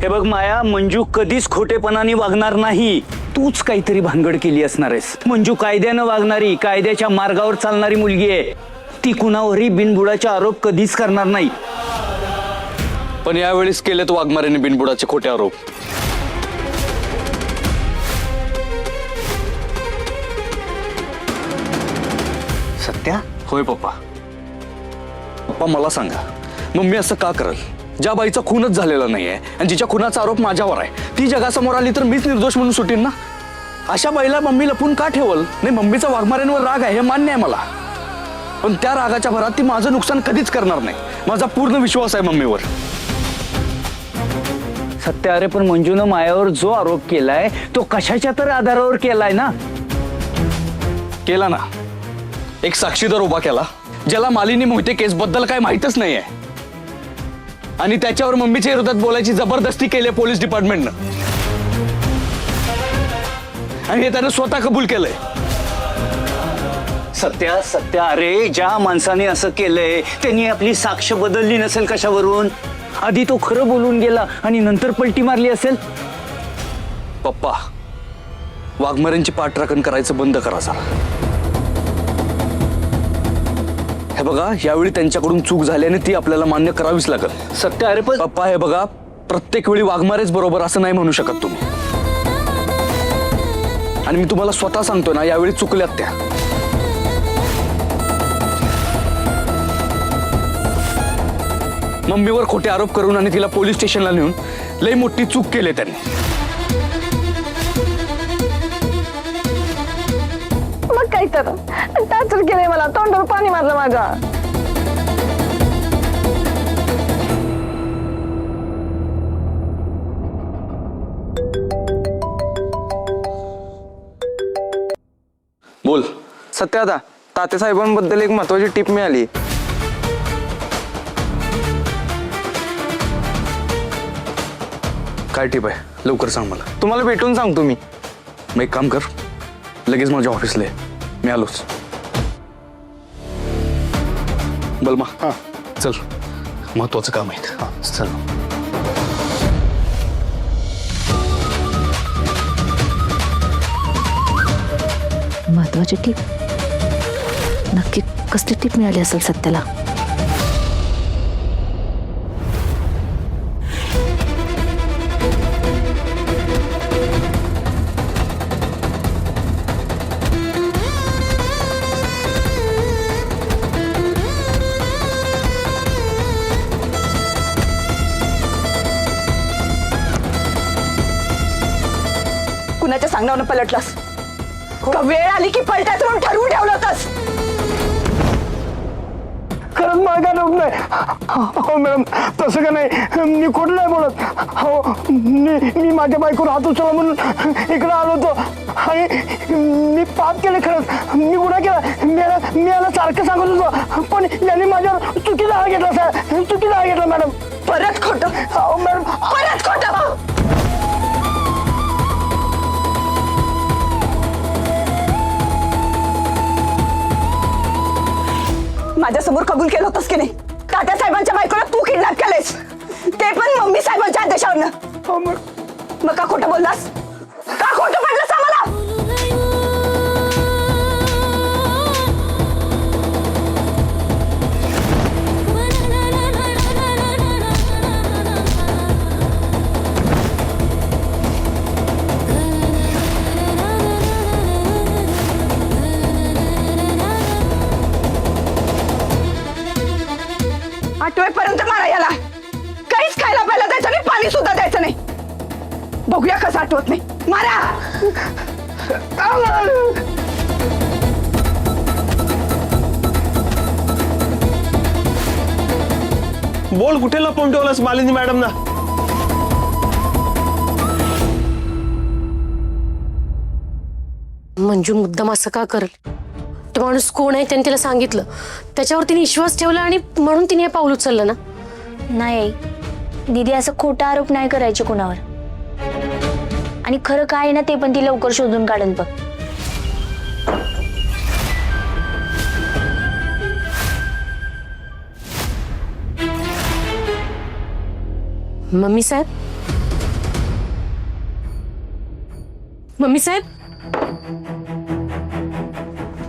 हे बघ माया, मंजू कधीच खोटेपणाने वागणार नाही. तूच काहीतरी भानगड केली असणार आहेस. मंजू कायद्यानं वागणारी, कायद्याच्या मार्गावर चालणारी मुलगी आहे. ती कुणावरही बिनबुडाचे आरोप कधीच करणार नाही. पण यावेळेस केलेत वाघमारेने बिनबुडाचे खोटे आरोप. सत्या? होय पप्पा. पप्पा मला सांगा, मम्मी असं का करल? ज्या बाईचा खूनच झालेला नाहीये आणि जिच्या खुनाचा आरोप माझ्यावर आहे, ती जगासमोर आली तर मीच निर्दोष म्हणून सुटेन ना? अशा बाईला मम्मी लपून का ठेवल? नाही, मम्मीचा वाघमारेंवर राग आहे हे मान्य आहे मला, पण त्या रागाच्या भरात ती माझं नुकसान कधीच करणार नाही. माझा पूर्ण विश्वास आहे मम्मीवर. सत्य, अरे पण मंजूनं मायावर जो आरोप केलाय तो कशाच्या तर आधारावर केलाय ना? केला ना, एक साक्षीदार उभा केला ज्याला मालिनी मोहिते केस बद्दल काय माहितच नाहीये, आणि त्याच्यावर मम्मीच्या विरोधात बोलायची जबरदस्ती केली पोलीस डिपार्टमेंटनं, आणि हे त्यानं स्वतः कबूल केलंय. सत्या सत्या, अरे ज्या माणसाने असं केलंय त्यांनी आपली साक्ष बदलली नसेल कशावरून? आधी तो खरं बोलून गेला आणि नंतर पलटी मारली असेल. पप्पा, वाघमारेंची पाठराखण करायचं बंद करा जरा. हे बघा, यावेळी त्यांच्याकडून चूक झाल्याने ती आपल्याला मान्य करावीच लागेल. सत्य, अरे पण पप्पा, हे बघा, प्रत्येक वेळी वाघमारेच बरोबर असं नाही म्हणू शकत तुम्ही, आणि मी तुम्हाला स्वतः सांगतोय ना, यावेळी चुकल्यात त्या. मम्मीवर खोटे आरोप करून आणि तिला पोलीस स्टेशनला नेऊन लई मोठी चूक केली त्यांनी. मग काय तर टाचर केलंय मला, तोंडावर पाणी मारलं माझ्या. बोल. सत्या दादा, तात्यासाहेबांबद्दल एक महत्वाची टीप मिळाली. काय टीप आहे? लवकर सांग मला. तुम्हाला भेटून सांगतो मी. मग एक काम कर, लगेच माझ्या ऑफिसला ये. मी आलोच. बलमा, हा चल, महत्वाचं काम आहे. चल. महत्वाची टीप? नक्की कसली टीप मिळाली असेल सत्याला? कुणाच्या सांगण्यावर पलटलास का? वेळ आली की पलटायचं म्हणून ठरवून ठेवलं होतंस. खरंच माझा रोग नाही. हो मॅडम, तसं का नाही, मी खोटं नाही बोलत. हो, मी माझ्या बायकोवर हात उचलला म्हणून इकडे आलो होतो, आणि मी पाप केलं. खरंच मी गुन्हा केला. मी याला सारखं सांगत होतो, पण यांनी माझ्यावर चुकीचा हात घेतला. साहेब, चुकीचा हात घेतला मॅडम. परत खोटं? हो मॅडम, परत खोटं? माझ्या समोर कबूल केलं होतंस की नाही? तात्या साहेबांच्या बायकोला तू किडनॅप केलेस, ते पण मम्मी साहेबांच्या आदेशावरनं. हो मॅडम. मग का खोटं बोललास? का खोटं पडलंस आम्हाला? आठवेपर्यंत मारा याला. काहीच खायला प्यायला द्यायचं नाही, पाणी सुद्धा द्यायचं नाही. बघूया कसं आठवत नाही. मारा. बोल, कुठे लपवून ठेवलास मालिनी मॅडम ना? मंजू मुद्दाम असं का करेल? तो माणूस कोण आहे त्यांनी तिला सांगितलं, त्याच्यावर तिने विश्वास ठेवला आणि म्हणून तिने हे पाऊल उचललं ना. नाही दीदी, असं खोटा आरोप नाही करायचे कुणावर, आणि खरं काय आहे ना ते पण ती लवकर शोधून काढेल बघ. मम्मी साहेब, मम्मी साहेब,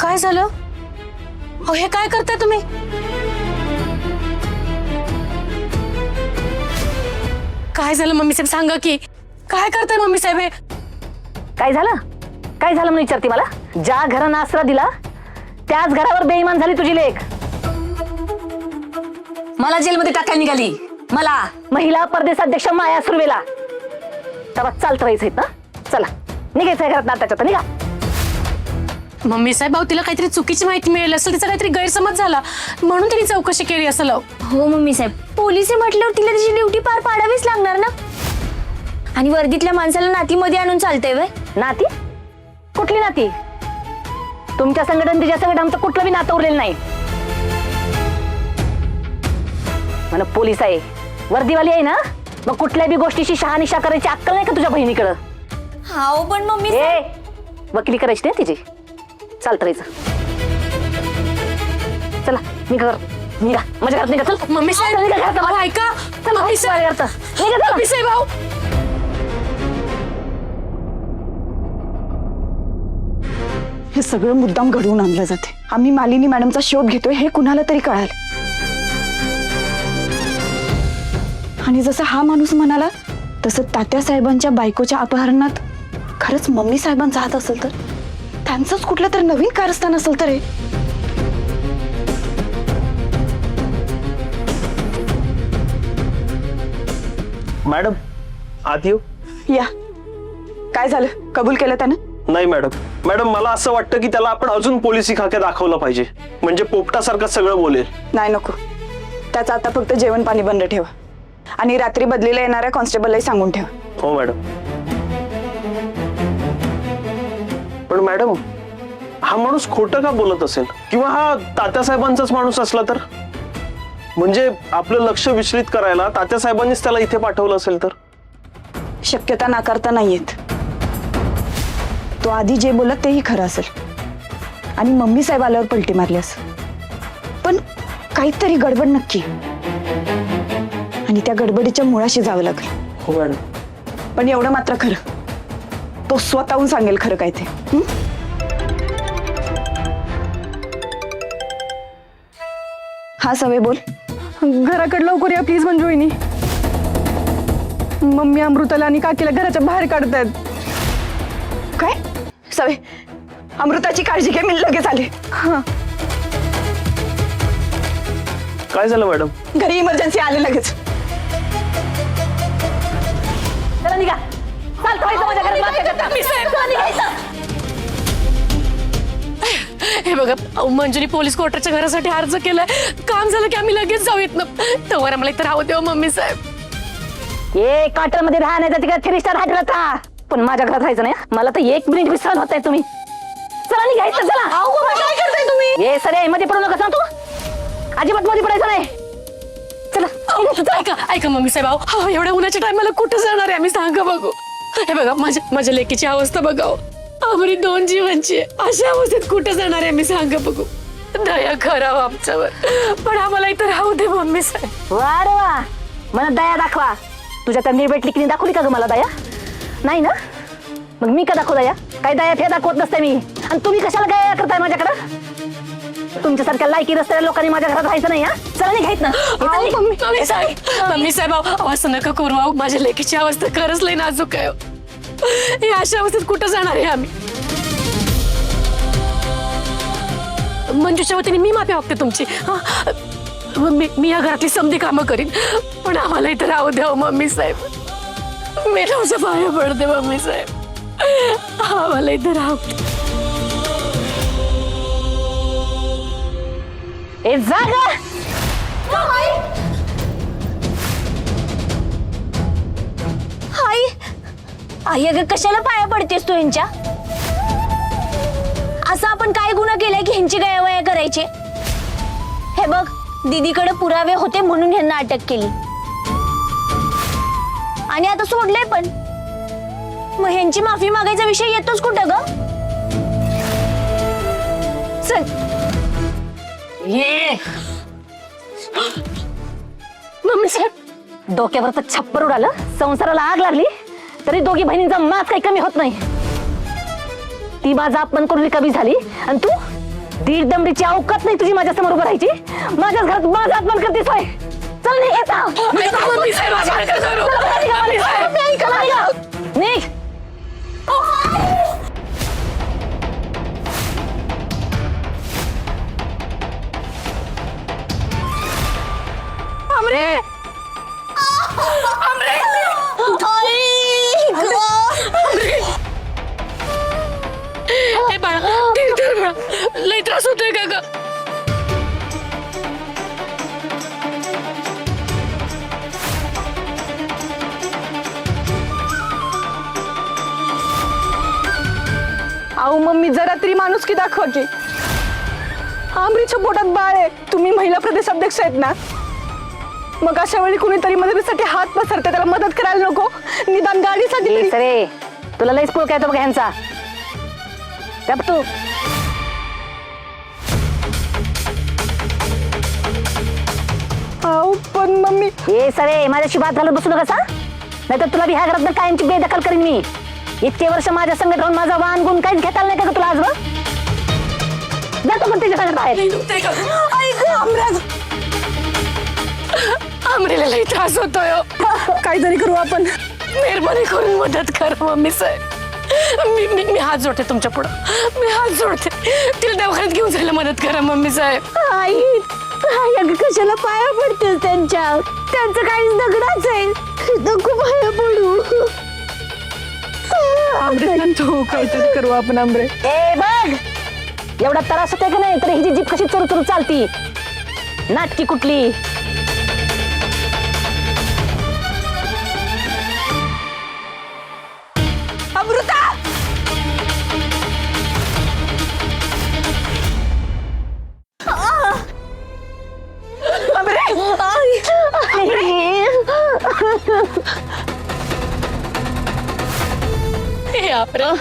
काय झालं? अहो हे काय करताय तुम्ही? काय झालं मम्मी साहेब, सांगा की काय करताय मम्मी साहेब हे? काय झालं? काय झालं म्हणून विचारते मला? ज्या घरानं आसरा दिला त्याच घरावर बेईमान झाली तुझी लेक. मला जेलमध्ये टाकायला निघाली. मला महिला प्रदेशाध्यक्ष माया सुर्वेला तेव्हा चालत राहायचं ना. चला निघायचंय घरात नात्याच्या, तर निघा. मम्मी साहेब, अहो तिला काहीतरी चुकीची माहिती मिळाली असेल, तिचा काहीतरी गैरसमज झाला म्हणून तिने चौकशी केली असेल. हो मम्मी साहेब, पोलीस म्हटल्यावर तिला तिची ड्युटी पार पाडावीच लागणार ना. आणि वर्दीतल्या माणसाला नातीमध्ये आणून चालतंय वय? नाती? कुठली नाती? तुमच्या संघटन तिच्या संघटन आमचं कुठलं बी नातं उरलेलं नाही. म्हण पोलीस आहे, वर्दीवाली आहे ना, मग कुठल्या बी गोष्टीची शहानिशा करायची अक्कल नाही का तुझ्या बहिणीकडं? हाव पण मम्मी ए वकिली करायची नाही तिची. चालत राहायचं. चला निघा निघा माझ्या घरात निघा. चल मम्मी साहेब, निघा घरात. अहो, ऐका मम्मी साहेब, निघा चला. मम्मी साहेब, अहो. हे सगळं मुद्दाम घडवून आणलं जाते. आम्ही मालिनी मॅडमचा शोध घेतोय हे कुणाला तरी कळालं. आणि जसं हा माणूस म्हणाला तसं तात्या साहेबांच्या बायकोच्या अपहरणात खरंच मम्मी साहेबांचा हात असेल तर त्यांचंच कुठलं तरी नवीन कारस्थान असेल तर हे. मॅडम आत येऊ? या काय झालं, कबूल केलं त्यानं? नाही मॅडम. मॅडम मला असं वाटतं की त्याला आपण अजून पोलिसी खाक्या दाखवलं पाहिजे, म्हणजे पोपटासारखं सगळं बोलेल. नाही नको, त्याचं आता फक्त जेवण पाणी बंद ठेवा आणि रात्री बदलीला येणाऱ्या कॉन्स्टेबललाही सांगून ठेवा. हो मॅडम. पण मॅडम हा माणूस खोटं का बोलत असेल? किंवा हा तात्यासाहेबांचाच माणूस असला तर? म्हणजे आपलं लक्ष विचलित करायला तात्यासाहेबांनीच त्याला इथे पाठवलं असेल तर? शक्यता नाकारता नाहीयेत. तो आधी जे बोलत तेही खरं असेल आणि मम्मी साहेब आल्यावर पलटी मारली असेल. पण काहीतरी गडबड नक्की आणि त्या गडबडीच्या मुळाशी जावं लागेल. हो मॅडम. पण एवढं मात्र खरं, तो स्वतःहून सांगेल खरं काय ते. हा सवय बोल. घराकडे लवकर या प्लीज मंजुळीनी. मम्मी अमृताला आणि काकीला घराच्या बाहेर काढतायत. काय सवय? अमृताची काळजी घे, मी लगेच आले. काय झालं मॅडम? घरी इमर्जन्सी आले लगेच. चला निघा. चालत राहायचं माझ्या घरात नात्याच्या. चला निघायचं. हे बघा, अहो, मंजुरी पोलीस कोर्टाच्या घरासाठी अर्ज केलाय. काम झालं की आम्ही लगेच जाऊयात ना. तेव्हा आम्हाला इथं राहू देवा मम्मी साहेब. ए क्वार्टर मध्ये राहण्याचा तिकडे 3 स्टार हॉटेलात राहा, पण माझ्या घरात राहायचं नाही. मला तर 1 मिनिट विश्रांत होताय तुम्ही. चला निघायचं. चला. काय करताय तुम्ही? ए सरे मध्ये पडू नका सांग तू. अजिबात मध्ये पडायचं नाही. चला ऐका मम्मी साहेब, अहो, एवढ्या उन्हाच्या टायमाला कुठं जाणार आहे आम्ही, सांगा बघू. हे बघा माझ्या लेकीची अवस्था बघा. आम्ही 2 जीवांची अशा अवस्थेत कुठं जाणार आहे आम्ही, सांगा बघू. दया करावं आमच्यावर, पण आम्हाला इथं राहू दे मम्मी साहेब. वा रे वा, मला दया दाखवा. तुझ्या त्या निर्भेट लिखीने दाखवली का ग मला दया? नाही ना, मग मी का दाखवू दया? काही दया फे दाखवत नसते मी. आणि तुम्ही कशाला दया करताय माझ्याकडं? तुमच्यासारख्या लायकी नसलेल्या लोकांनी माझ्या घरात राहायचं नाही. चला निघायत ना. मम्मी साहेब, अहो, असं नका करू. अहो, माझ्या लेकीची अवस्था खरंच लई नाजूक आहे. हे अशा अवस्थेत कुठं जाणार आहे आम्ही? मंजूच्या वतीने मी माफी मागते तुमची. मी या घरातली समधी कामं करीन, पण आम्हाला इथं राहू द्या मम्मी साहेब. मी तुमच्या पाया पडते मम्मी साहेब, आम्हाला इथं राहू द्या. ए जागा. आई आई अगं कशाला पाया पडतेस तू यांच्या? असं आपण काय गुन्हा केलाय की ह्यांची गयावया करायचे? हे बघ, दीदीकडे पुरावे होते म्हणून ह्यांना अटक केली आणि आता सोडले. पण मग ह्यांची माफी मागायचा विषय येतोच कुठं ग? चल ये मम्मी साहेब, डोक्यावर तर छप्पर उडालं. संसाराला आग लागली तरी दोघी बहिणींचा मास काही कमी होत नाही. ती माझा अपमान करून रिकामी झाली आणि तू दीड दमडीची अवकात नाही तुझी माझ्या समोर उभं राहायची. माझ्याच घरात माझा अपमान करतेस होय. चल निघ आता. मम्मी साहेब असं नका करू. मम्मी साहेब. निघ. आमरे आमरे ए बाळा धीर धर बाळा, लय त्रास होतोय का ग? अहो मम्मी जरा तरी माणुसकी दाखवा की. आमरीच्या पोटात बाळ आहे, तुम्ही महिला प्रदेश अध्यक्ष आहेत ना, मग अशा वेळी कुणीतरी मदतीसाठी हात पसरते, त्याला मदत करायला नको, निदान गाडीसाठी तरी. सरे तुला लयच पुळ काय तो बघ ह्यांचा. गप तू. अहो पण मम्मी ए सरे माझ्याशी बात घालत बसू नका, नाहीतर तुला बी ह्या घरात कायमची बेदखल करीन मी. इतके वर्ष माझ्या संगत राहून माझा वाहन गुण काहीच घेता आलं नाही का ग तुला आजवर? जातो पण त्याच्या संगत बाहेर. लय दुखतंय का? ऐक आमराज, आमरीला लय त्रास होतोय हो. काहीतरी करू आपण. मेहरबानी करून मदत करा मम्मी साहेब. मी हात जोडते तुमच्या पुढं, मी हात जोडते. तिला दवाखान्यात घेऊन जायला मदत करा मम्मी साहेब. आई अगं कशाला पाया पडतेस त्यांच्या? त्यांचं काहीच दगडाच आहे. नको पाया पडू. आमरे तू काहीतरी करू आपण. आमरे ए बघ एवढा त्रास होतोय का नाही, तर ही जी जीभ कशी चुरू चुरू चालती. नाटकी कुठली. अमृता हे आपलं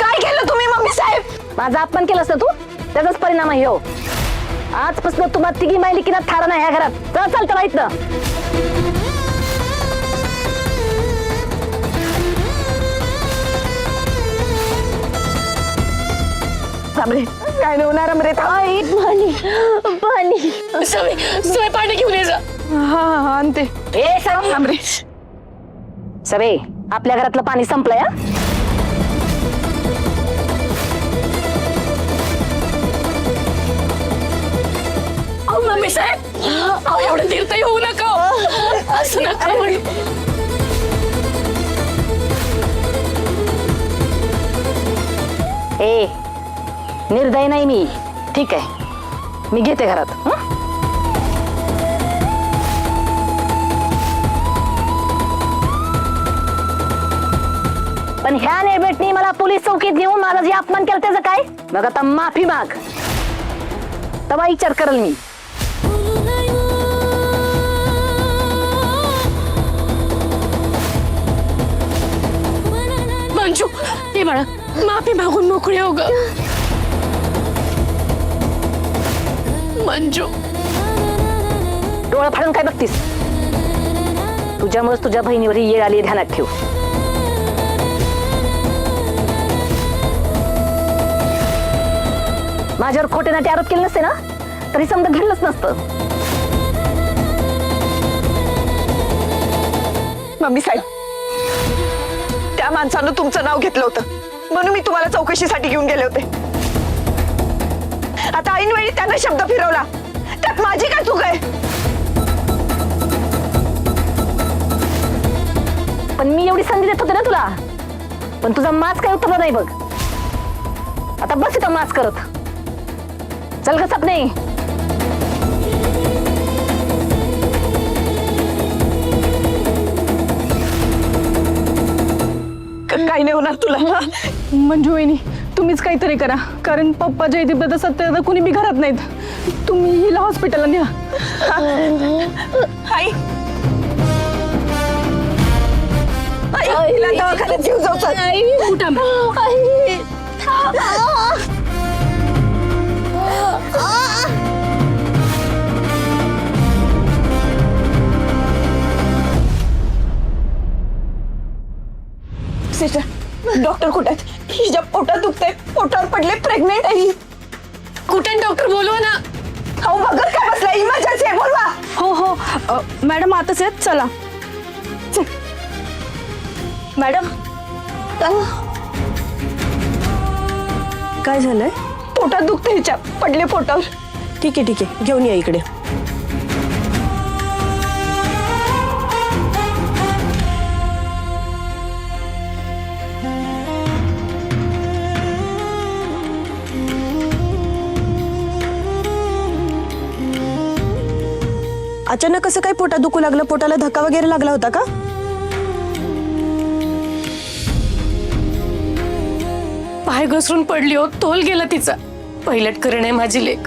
काय केलं तुम्ही मम्मी साहेब? माझा अपमान केलास ना तू, त्याचाच परिणाम आहे हो. आजपासून तुम्हाला तिघी माहिली की ना थारा नाही ह्या घरात. चल चालतं माहित ना. आमरे काय नाही होणार. आमरे आई पाणी पाणी. सवय पाणी घेऊन ये जा. हा हा आणते. ए सरे आमरे सरे आपल्या घरातलं पाणी संपलंय हा? अहो मम्मी साहेब, अहो एवढं धीरता येऊ नका हो. असं नका म्हणू. ए निर्दय नाही मी. ठीक आहे मी घेते घरात. हं? पण ह्या नेबेटनी मला पोलीस चौकीत नेऊन माझा जे अपमान केला त्याचं काय? मग आता माफी माग, तेव्हा विचार करेल मी. मंजू हे बाळा, माफी मागून मोकळी हो ग. मंजू डोळा फाडून काय बघतीस? तुझ्यामुळेच तुझ्या बहिणीवर ही येळ आली, ध्यानात ठेव. माझ्यावर खोटे नाटे आरोप केले नसते ना, तरी समजा घडलंच नसतं. मम्मी साहेब, त्या माणसानं तुमचं नाव घेतलं होतं म्हणून मी तुम्हाला चौकशीसाठी घेऊन गेले होते. आता ऐनवेळी त्यानं शब्द फिरवला, त्यात माझी काय चूक आहे? पण मी एवढी संधी देत होते ना तुला, पण तुझा माच काय उतरला नाही बघ. आता बस इथं माच करत. चल ग सपने. काही नाही होणार तुला. मंजू वहिनी तुम्हीच काहीतरी करा, कारण पप्पा जयदीप दादा सत्य कुणी बी घरात नाहीत. तुम्ही हिला हॉस्पिटलला न्या. आई हिला दवाखान्यात घेऊन जाऊ. उठा. सिस्टर डॉक्टर कुठे आहेत? हिच्या पोटात दुखतंय, पोटावर पडले, प्रेग्नेंट आहे ही. कुठे डॉक्टर बोलवा ना. अहो बघत काय बसला, इमर्जन्सी आहे, बोलवा. हो हो मॅडम आताच आहेत, चला. मॅडम काय झालंय? पोटात दुखतंय हिच्या, पडले पोटावर. ठीक आहे घेऊन या इकडे. अचानक कसं काय पोटात दुखू लागलं? पोटाला धक्का वगैरे लागला होता का? पाय घसरून पडली हो, तोल गेला तिचा. पायलट करण आहे माझी लेक,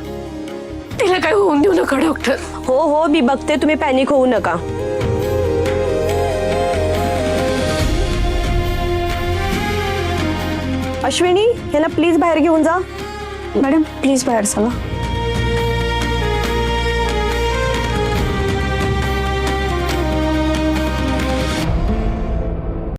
तिला काय होऊन देऊ नका डॉक्टर. हो मी बघते, तुम्ही पॅनिक होऊ नका. अश्विनी, ह्याला प्लीज बाहेर घेऊन जा. मॅडम प्लीज बाहेर चला.